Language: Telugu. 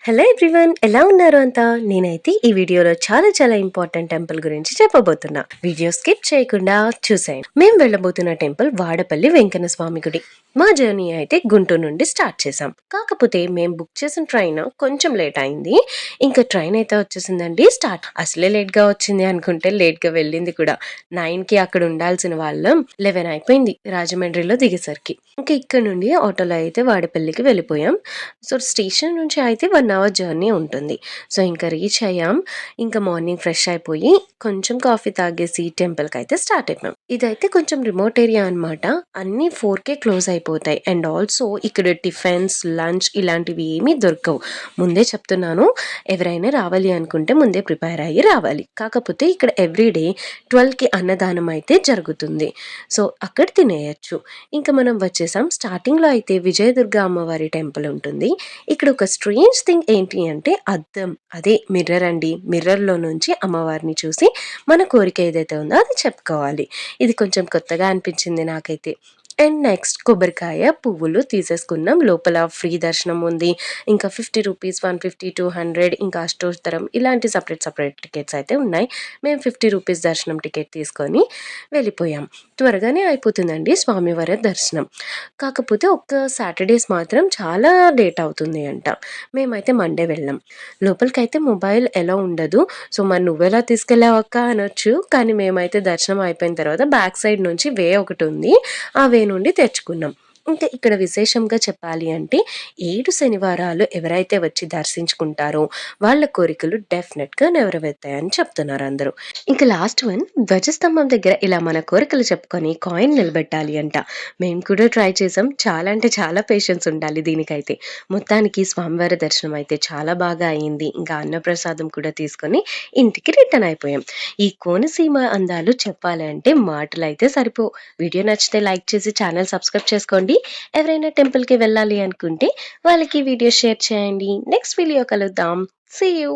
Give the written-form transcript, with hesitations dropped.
హలో ఎవ్రీవన్, ఎలా ఉన్నారు అంతా? నేనైతే ఈ వీడియోలో చాలా ఇంపార్టెంట్ టెంపుల్ గురించి చెప్పబోతున్నా. వీడియో స్కిప్ చేయకుండా చూసేయండి. మేము వెళ్ళబోతున్న టెంపుల్ వాడపల్లి వెంకన్న స్వామి గుడి. మా జర్నీ అయితే గుంటూరు నుండి స్టార్ట్ చేసాం. కాకపోతే మేము బుక్ చేసిన ట్రైన్ కొంచెం లేట్ అయింది. ఇంకా ట్రైన్ అయితే వచ్చేసిందండి. అసలే లేట్ గా వచ్చింది అనుకుంటే లేట్ గా వెళ్ళింది కూడా. 9కి అక్కడ ఉండాల్సిన వాళ్ళం 11 అయిపోయింది రాజమండ్రిలో దిగేసరికి. ఇంకా ఇక్కడ నుండి ఆటోలో అయితే వాడపల్లికి వెళ్ళిపోయాం. సో స్టేషన్ నుంచి అయితే 1 అవర్ జర్నీ ఉంటుంది. సో ఇంకా రీచ్ అయ్యాం. ఇంకా మార్నింగ్ ఫ్రెష్ అయిపోయి కొంచెం కాఫీ తాగేసి టెంపుల్కి అయితే స్టార్ట్ అయిపోయాం. ఇదైతే కొంచెం రిమోట్ ఏరియా అనమాట. అన్ని 4కే క్లోజ్ అయిపోతాయి. అండ్ ఆల్సో ఇక్కడ టిఫిన్స్, లంచ్ ఇలాంటివి ఏమీ దొరకవు. ముందే చెప్తున్నాను, ఎవరైనా రావాలి అనుకుంటే ముందే ప్రిపేర్ అయ్యి రావాలి. కాకపోతే ఇక్కడ ఎవ్రీడే 12కి అన్నదానం అయితే జరుగుతుంది. సో అక్కడ తినేయచ్చు. ఇంకా మనం వచ్చేసాం. స్టార్టింగ్లో అయితే విజయదుర్గ అమ్మవారి టెంపుల్ ఉంటుంది. ఇక్కడ ఒక స్ట్రేంజ్ థింగ్ ఏంటి అంటే అద్దం, అదే మిర్రర్ అండి. మిర్రర్లో నుంచి అమ్మవారిని చూసి మన కోరిక ఏదైతే ఉందో అది చెప్పుకోవాలి. ఇది కొంచెం కొత్తగా అనిపించింది నాకైతే. అండ్ నెక్స్ట్ కొబ్బరికాయ, పువ్వులు తీసేసుకున్నాం. లోపల ఫ్రీ దర్శనం ఉంది. ఇంకా 50 రూపీస్, 150, 200, ఇంకా అష్టోత్తరం ఇలాంటి సపరేట్ టికెట్స్ అయితే ఉన్నాయి. మేము 50 రూపీస్ దర్శనం టికెట్ తీసుకొని వెళ్ళిపోయాం. త్వరగానే అయిపోతుందండి స్వామివారి దర్శనం. కాకపోతే ఒక్క సాటర్డేస్ మాత్రం చాలా లేట్ అవుతుంది అంట. మేమైతే మండే వెళ్ళాం. లోపలికైతే మొబైల్ ఎలా ఉండదు. సో మరి నువ్వెలా తీసుకెళ్ళావు అక్క అనొచ్చు. కానీ మేమైతే దర్శనం అయిపోయిన తర్వాత బ్యాక్ సైడ్ నుంచి వే ఒకటి ఉంది. ఆ వే నుండి తెచ్చుకున్నాం. ఇంకా ఇక్కడ విశేషంగా చెప్పాలి అంటే 7 శనివారాలు ఎవరైతే వచ్చి దర్శించుకుంటారో వాళ్ళ కోరికలు డెఫినెట్గా నెరవేరుతాయని చెప్తున్నారు అందరూ. ఇంకా లాస్ట్ వన్, ధ్వజస్తంభం దగ్గర ఇలా మన కోరికలు చెప్పుకొని కాయిన్ నిలబెట్టాలి అంట. మేము కూడా ట్రై చేసాం. చాలా అంటే చాలా పేషెన్స్ ఉండాలి దీనికైతే. మొత్తానికి స్వామివారి దర్శనం అయితే చాలా బాగా అయింది. ఇంకా అన్నప్రసాదం కూడా తీసుకొని ఇంటికి రిటర్న్ అయిపోయాం. ఈ కోనసీమ అందాలు చెప్పాలి అంటే మాటలు అయితే సరిపో. వీడియో నచ్చితే లైక్ చేసి ఛానల్ సబ్స్క్రైబ్ చేసుకోండి. ఎవరైనా టెంపుల్కి వెళ్ళాలి అనుకుంటే వాళ్ళకి వీడియో షేర్ చేయండి. నెక్స్ట్ వీడియో కలుద్దాం. See you.